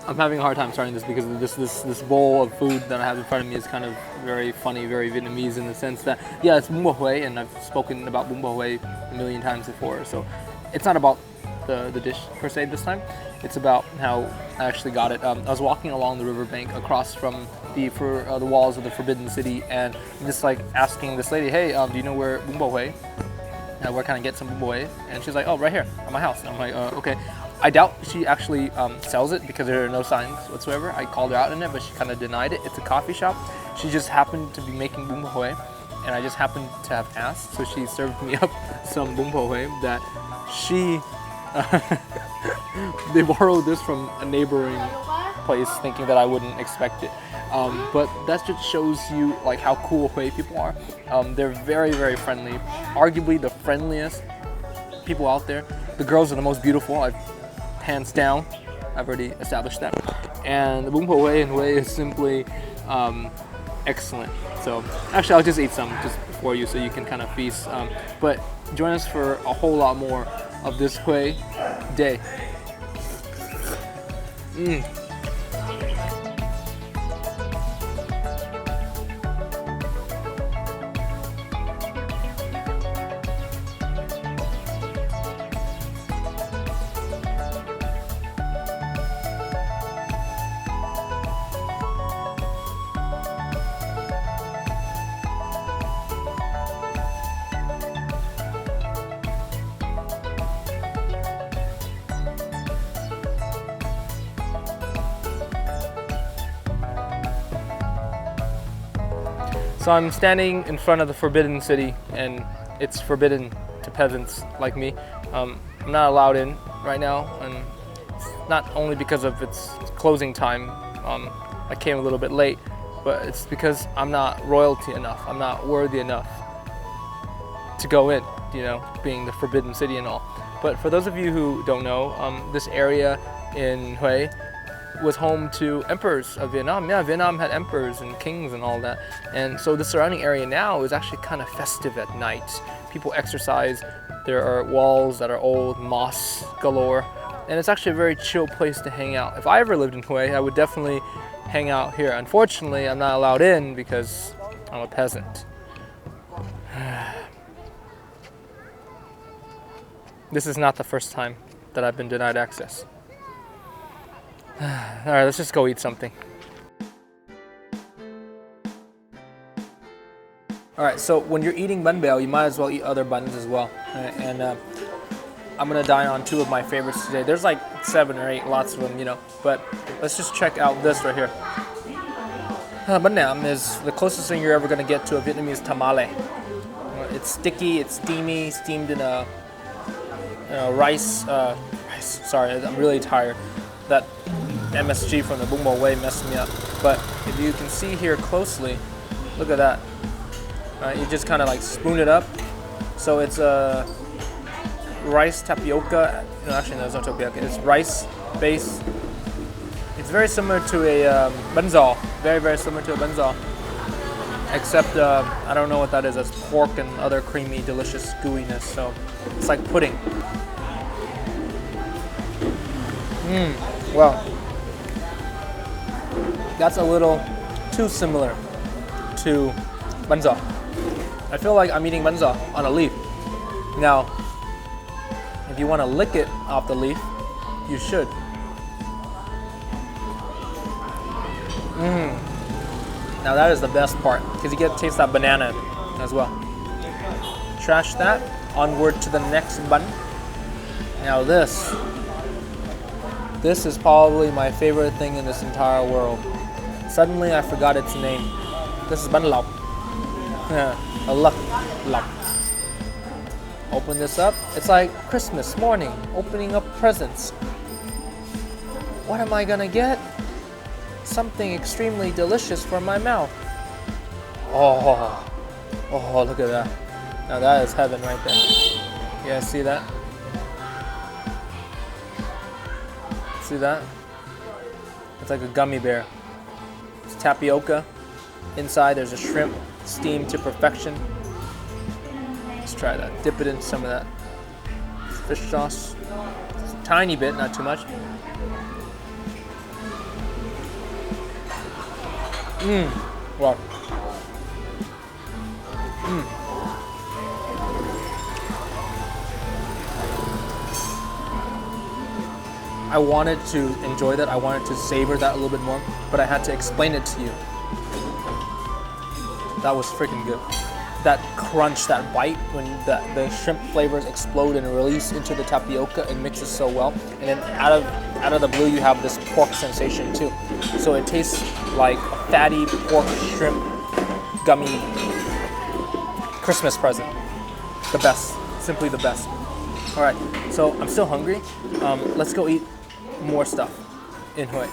I'm having a hard time starting this because this bowl of food that I have in front of me is kind of very funny, very Vietnamese in the sense that, yeah, it's bún bò Huế, and I've spoken about bún bò Huế a million times before. So it's not about the dish per se this time. It's about how I actually got it. I was walking along the riverbank across from the walls of the Forbidden City, and I'm just like asking this lady, hey, do you know where bún bò Huế? Where can I get some bún bò Huế? And she's like, oh, right here at my house. And I'm like, okay. I doubt she actually sells it because there are no signs whatsoever. I called her out in it, but she kind of denied it. It's a coffee shop. She just happened to be making bún bò Huế, and I just happened to have asked, so she served me up some bún bò Huế that she they borrowed this from a neighboring place, thinking that I wouldn't expect it. But that just shows you like how cool Hue people are. They're very, very friendly. Arguably the friendliest people out there. The girls are the most beautiful. Hands down, I've already established that. And the bún bò Huế in Hue is simply excellent. So actually, I'll just eat some just for you so you can kind of feast. But join us for a whole lot more of this Hue day. So I'm standing in front of the Forbidden City, and it's forbidden to peasants like me. I'm not allowed in right now, and it's not only because of its closing time. I came a little bit late, but it's because I'm not royalty enough. I'm not worthy enough to go in, you know, being the Forbidden City and all. But for those of you who don't know, this area in Hue was home to emperors of Vietnam. Yeah, Vietnam had emperors and kings and all that. And so the surrounding area now is actually kind of festive at night. People exercise. There are walls that are old, moss galore. And it's actually a very chill place to hang out. If I ever lived in Hue, I would definitely hang out here. Unfortunately, I'm not allowed in because I'm a peasant. This is not the first time that I've been denied access. All right, let's just go eat something. All right, so when you're eating banh bao, you might as well eat other buns as well. And I'm gonna dine on two of my favorites today. There's like 7 or 8, lots of them, you know. But let's just check out this right here. Banh nam is the closest thing you're ever gonna get to a Vietnamese tamale. It's sticky, it's steamy, steamed in a rice. Sorry, I'm really tired. That MSG from the bún bò Huế messed me up. But if you can see here closely, look at that. You just kind of like spoon it up. So it's a rice tapioca. No, actually, no, it's not tapioca. It's rice base. It's very similar to a bánh giò. Very, very similar to a bánh giò. Except I don't know what that is. That's pork and other creamy, delicious gooiness. So it's like pudding. Well, that's a little too similar to bánh giò. I feel like I'm eating bánh giò on a leaf. Now, if you want to lick it off the leaf, you should. Now that is the best part, because you get to taste that banana as well. Trash that, onward to the next bun. Now this is probably my favorite thing in this entire world. Suddenly I forgot its name. This is bánh lọc. A lọc. Open this up. It's like Christmas morning, opening up presents. What am I gonna get? Something extremely delicious for my mouth. Oh, look at that. Now that is heaven right there. You guys see that? See that? It's like a gummy bear. It's tapioca. Inside there's a shrimp steamed to perfection. Let's try that. Dip it in some of that fish sauce. tiny bit, not too much. Wow. I wanted to enjoy that. I wanted to savor that a little bit more, but I had to explain it to you. That was freaking good. That crunch, that bite, when the shrimp flavors explode and release into the tapioca and mixes so well. And then out of the blue, you have this pork sensation too. So it tastes like a fatty pork shrimp gummy Christmas present. The best, simply the best. All right, so I'm still hungry. Let's go eat more stuff in Hue.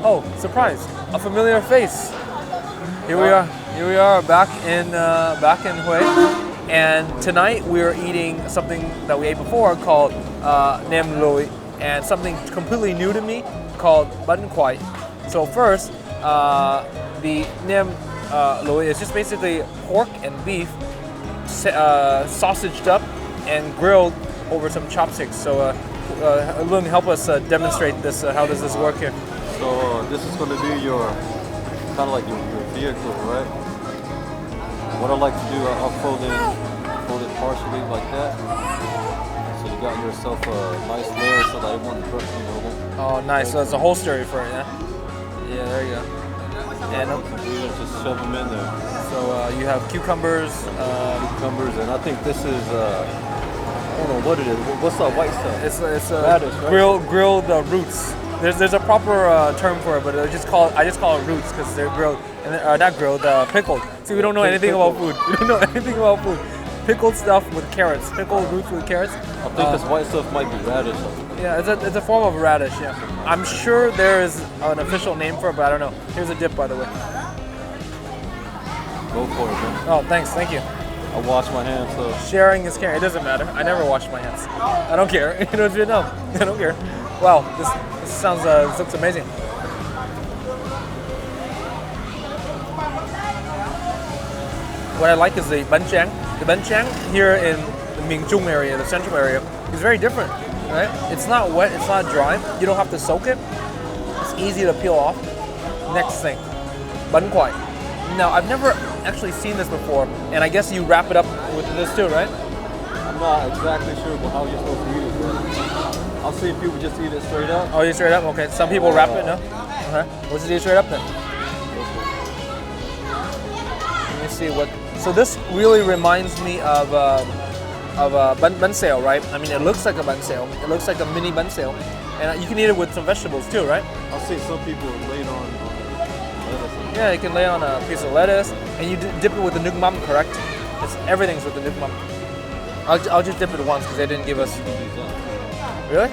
Oh, surprise! A familiar face. Here we are. Here we are back in Hue, and tonight we are eating something that we ate before called nem loi, and something completely new to me called banh khoai. So first, the nem loi is just basically pork and beef sausaged up and grilled over some chopsticks. So Luong, help us demonstrate this. How does this work here? So this is going to be your kind of like your vehicle, right? What I like to do, I'll fold it partially like that. So you got yourself a nice layer so that it won't burn, Oh, nice. So it's a holster for it, yeah? Yeah, there you go. And just shove them in there. So you have cucumbers. And I think this is I don't know what it is. What's that white stuff? It's radish, right? grilled roots. There's a proper term for it, but I just call it roots because they're grilled and not grilled, pickled. See, we don't know anything about food. We don't know anything about food. Pickled stuff with carrots. Pickled roots with carrots. I think this white stuff might be radish. Yeah, it's a form of radish. Yeah, I'm sure there is an official name for it, but I don't know. Here's a dip, by the way. Go for it, man. Oh, thanks. Thank you. I wash my hands, so Sharing is caring. It doesn't matter. I never wash my hands. I don't care. You know, it's Vietnam. I don't care. Wow, this sounds this looks amazing. What I like is the banh chang. The banh chang here in the Minh Trung area, the central area, is very different, right? It's not wet. It's not dry. You don't have to soak it. It's easy to peel off. Next thing, banh khoai. Now, I've never actually seen this before, and I guess you wrap it up with this too, right? I'm not exactly sure about how you're supposed to eat it, but I'll see if people just eat it straight up. Oh, you straight up? Okay. Some people wrap it, no? Okay. Let's do it straight up then. Let me see what. So this really reminds me of banh xeo, right? I mean, it looks like a banh xeo. It looks like a mini banh xeo, and you can eat it with some vegetables too, right? I'll see some people lay it on lettuce. Yeah, you can lay on a piece of lettuce, and you dip it with the nước mắm, correct? Everything's with the nước mắm. I'll just dip it once because they didn't give us. Really?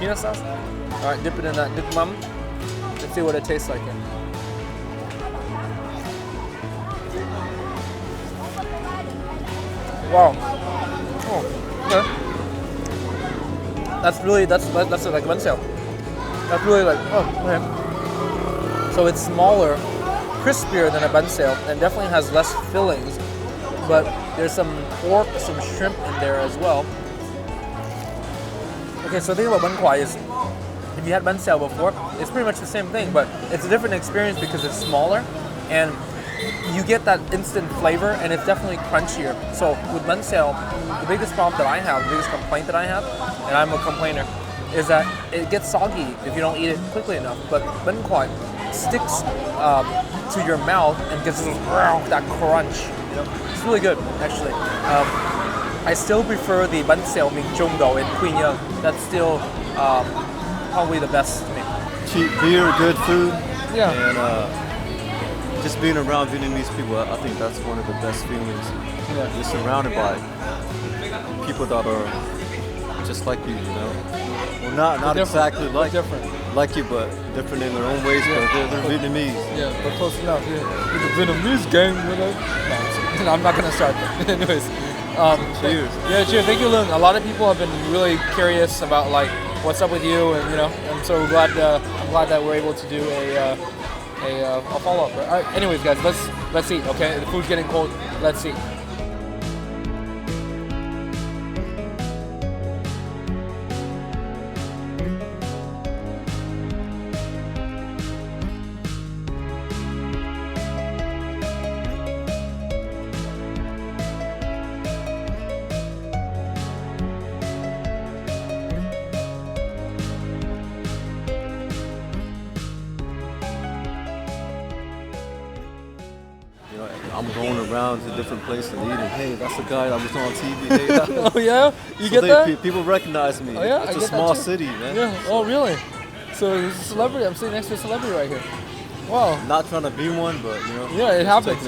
Peanut sauce? All right, dip it in that nước mắm. Let's see what it tastes like here. Wow. Oh, okay. That's like banh xeo. That's really like, oh, okay. So it's smaller, crispier than a banh xeo, and definitely has less fillings. But there's some pork, some shrimp in there as well. Okay, so the thing about banh khoai is, if you had banh xeo before, it's pretty much the same thing, but it's a different experience because it's smaller, and you get that instant flavor, and it's definitely crunchier. So with banh xeo, the biggest problem that I have, the biggest complaint that I have, and I'm a complainer, is that it gets soggy if you don't eat it quickly enough. But banh khoai sticks to your mouth and gives that crunch. You know, it's really good actually. I still prefer the banh xeo Minh Trung though in Quy Nhơn. That's still probably the best to me. Cheap beer, good food. Yeah. And just being around Vietnamese people, I think that's one of the best feelings. Yeah. You're surrounded by people that are just like you, you know. Well, not exactly like you, but different in their own ways. Yeah. But they're Vietnamese. Yeah, but close enough. Yeah. With the Vietnamese gang, you know. No, I'm not gonna start that. Anyways. Cheers. Yeah, cheers. Thank you, Luong. A lot of people have been really curious about like what's up with you, and you know, I'm so glad. I'm glad that we're able to do a follow up. All right. Anyways, guys, let's eat. Okay, the food's getting cold. Let's eat. I'm going around to different places and eating. Hey, that's the guy that was on TV. Hey, that. Oh yeah, you get that? People recognize me. Oh yeah, it's I a get small that too. city, man. Yeah. Oh really? So he's a celebrity. I'm sitting next to a celebrity right here. Wow. Not trying to be one, but you know. Yeah, it happens.